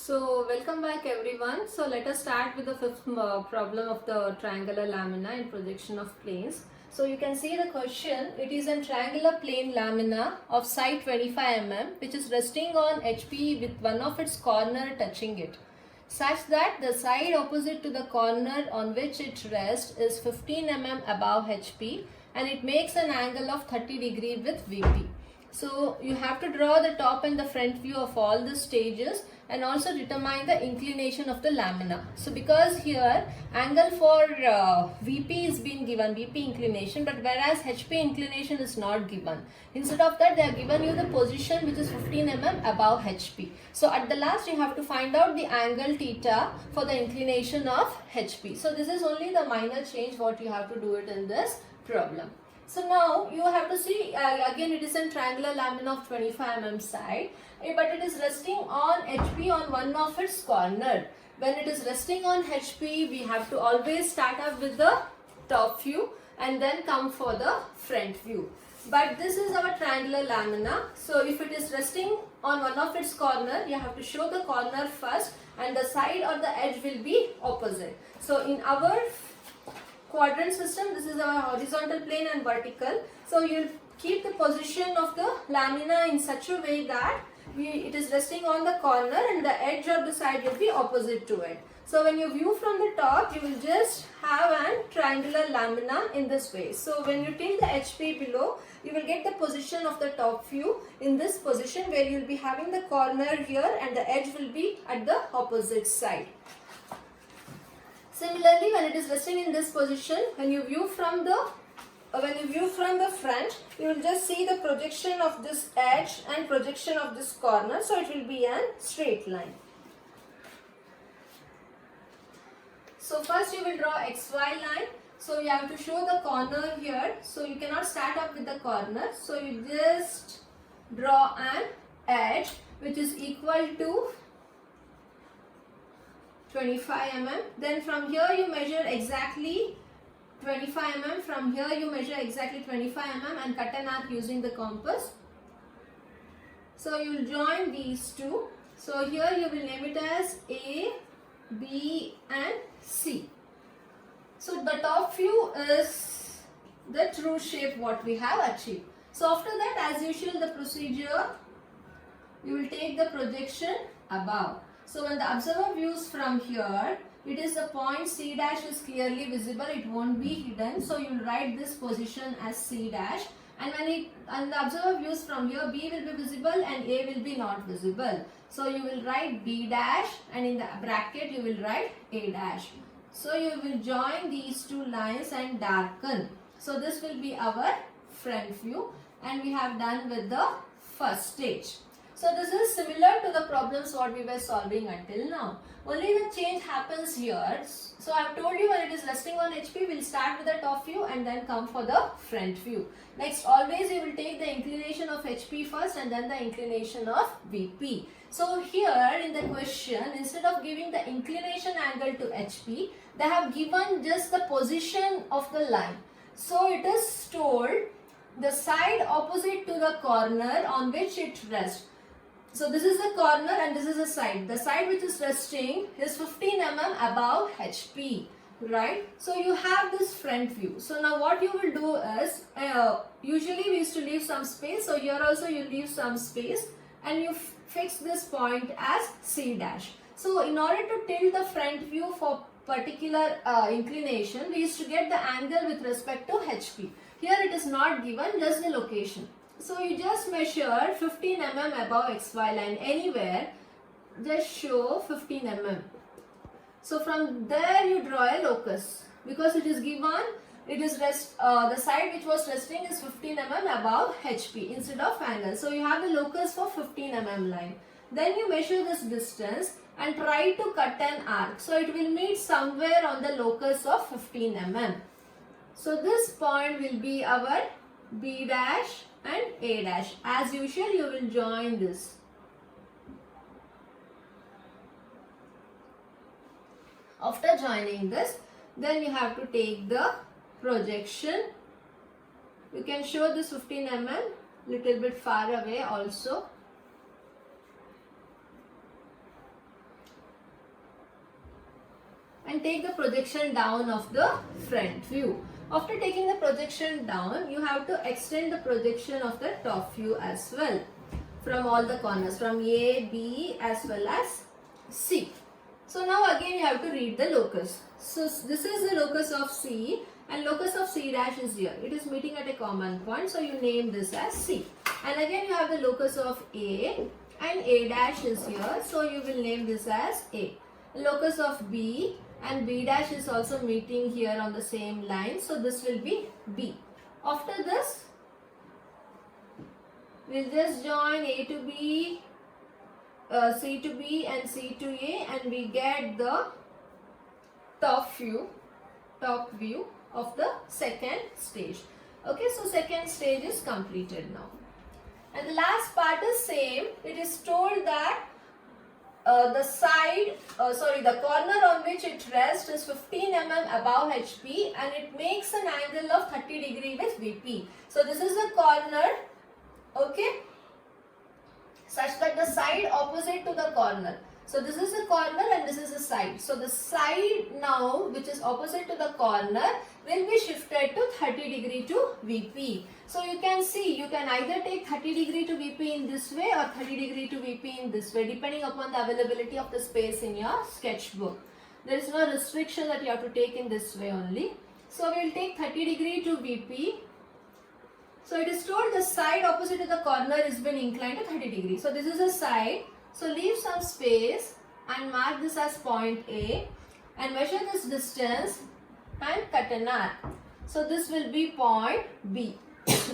So welcome back everyone. So let us start with the fifth problem of the triangular lamina in projection of planes. So you can see the question. It is a triangular plane lamina of side 25 mm which is resting on HP with one of its corner touching it, such that the side opposite to the corner on which it rests is 15 mm above HP and it makes an angle of 30 degree with VP. So you have to draw the top and the front view of all the stages and also determine the inclination of the lamina. So because here angle for VP is being given, VP inclination, but whereas HP inclination is not given. Instead of that, they have given you the position which is 15 mm above HP. So at the last you have to find out the angle theta for the inclination of HP. So this is only the minor change what you have to do it in this problem. So now you have to see again it is a triangular lamina of 25 mm side, but it is resting on HP on one of its corner. When it is resting on HP, we have to always start up with the top view and then come for the front view. But this is our triangular lamina. So if it is resting on one of its corner, you have to show the corner first and the side or the edge will be opposite. So in our quadrant system, this is our horizontal plane and vertical. So you'll keep the position of the lamina in such a way that it is resting on the corner and the edge of the side will be opposite to it. So when you view from the top, you will just have a triangular lamina in this way. So when you tilt the HP below, you will get the position of the top view in this position where you will be having the corner here and the edge will be at the opposite side. Similarly, when it is resting in this position, when you view from the front, you will just see the projection of this edge and projection of this corner. So it will be a straight line. So first you will draw XY line. So you have to show the corner here. So you cannot start up with the corner. So you just draw an edge which is equal to 25 mm. Then from here you measure exactly 25 mm. From here you measure exactly 25 mm and cut an arc using the compass. So you will join these two. So here you will name it as A, B and C. So the top view is the true shape what we have achieved. So after that, as usual, the procedure, you will take the projection above. So when the observer views from here, it is the point C dash is clearly visible, it won't be hidden. So you will write this position as C dash. And when the observer views from here, B will be visible and A will be not visible. So you will write B dash and in the bracket you will write A dash. So you will join these two lines and darken. So this will be our front view and we have done with the first stage. So this is similar to the problems what we were solving until now. Only the change happens here. So I have told you when it is resting on HP, we will start with the top view and then come for the front view. Next, always you will take the inclination of HP first and then the inclination of VP. So here in the question, instead of giving the inclination angle to HP, they have given just the position of the line. So it is told the side opposite to the corner on which it rests. So this is the corner and this is the side. The side which is resting is 15 mm above HP, right? So you have this front view. So now what you will do is, usually we used to leave some space. So here also you leave some space and you fix this point as C dash. So in order to tilt the front view for particular inclination, we used to get the angle with respect to HP. Here it is not given, just the location. So you just measure 15 mm above XY line anywhere, just show 15 mm. So from there you draw a locus because it is given, it is the side which was resting is 15 mm above HP instead of angle. So you have the locus for 15 mm line. Then you measure this distance and try to cut an arc. So it will meet somewhere on the locus of 15 mm. So this point will be our B dash and A dash. As usual, you will join this. After joining this, then you have to take the projection. You can show this 15 mm little bit far away also. and take the projection down of the front view. After taking the projection down, you have to extend the projection of the top view as well from all the corners, from A, B as well as C. So now again you have to read the locus. So this is the locus of C and locus of C dash is here. It is meeting at a common point, so you name this as C. And again you have the locus of A and A dash is here, so you will name this as A. Locus of B and B dash is also meeting here on the same line, so this will be B. After this, we'll just join A to B, C to B and C to A, and we get the top view of the second stage. Okay, so second stage is completed now. And the last part is same. It is told that the corner on which it rests is 15 mm above HP and it makes an angle of 30 degree with VP. So this is the corner, okay, such that the side opposite to the corner. So this is the corner and this is the side. So the side now which is opposite to the corner will be shifted to 30 degree to VP. So you can see, you can either take 30 degree to VP in this way or 30 degree to VP in this way, depending upon the availability of the space in your sketchbook. There is no restriction that you have to take in this way only. So we will take 30 degree to VP. So it is told the side opposite to the corner is been inclined to 30 degrees. So this is a side. So leave some space and mark this as point A and measure this distance and cut an arc. So this will be point B.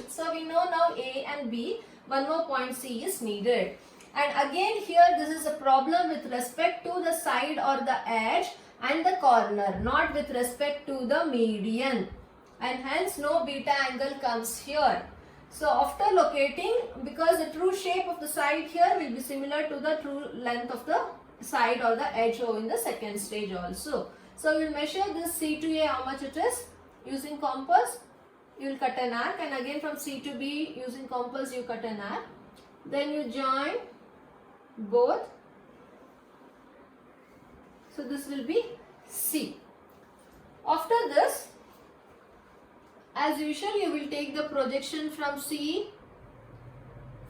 So we know now A and B, one more point C is needed. And again here this is a problem with respect to the side or the edge and the corner, not with respect to the median. And hence no beta angle comes here. So after locating, because the true shape of the side here will be similar to the true length of the side or the edge O in the second stage also. So we will measure this C to A how much it is using compass. You will cut an arc and again from C to B using compass you cut an arc. Then you join both. So this will be C. After this, as usual, you will take the projection from C,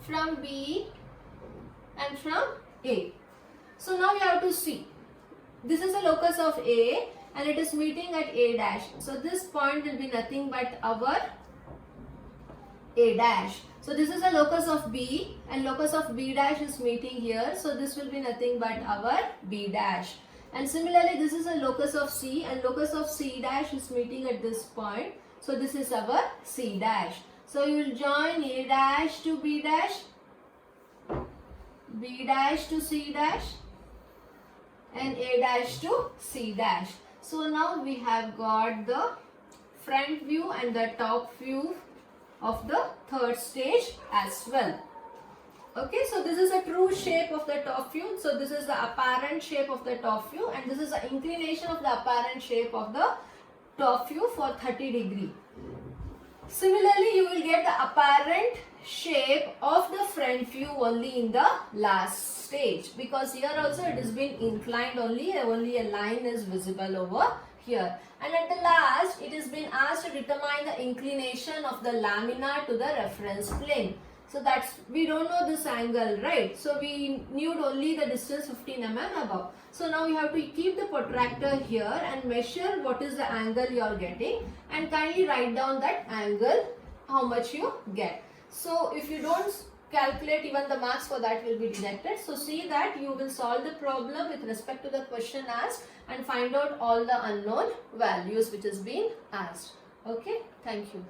from B and from A. So now you have to see. This is the locus of A and it is meeting at A dash. So this point will be nothing but our A dash. So this is the locus of B and locus of B dash is meeting here. So this will be nothing but our B dash. And similarly, this is a locus of C and locus of C dash is meeting at this point. So this is our C dash. So you will join A dash to B dash, B dash to C dash and A dash to C dash. So now we have got the front view and the top view of the third stage as well. Okay, so this is a true shape of the top view. So this is the apparent shape of the top view and this is the inclination of the apparent shape of the top view for 30 degree. Similarly, you will get the apparent shape of the front view only in the last stage, because here also it has been inclined only a line is visible over here. And at the last, it has been asked to determine the inclination of the laminar to the reference plane. So that's, we don't know this angle, right? So we knew only the distance 15 mm above. So now you have to keep the protractor here and measure what is the angle you are getting and kindly write down that angle, how much you get. So if you don't calculate, even the marks for that will be deducted. So see that you will solve the problem with respect to the question asked and find out all the unknown values which is being asked. Okay, thank you.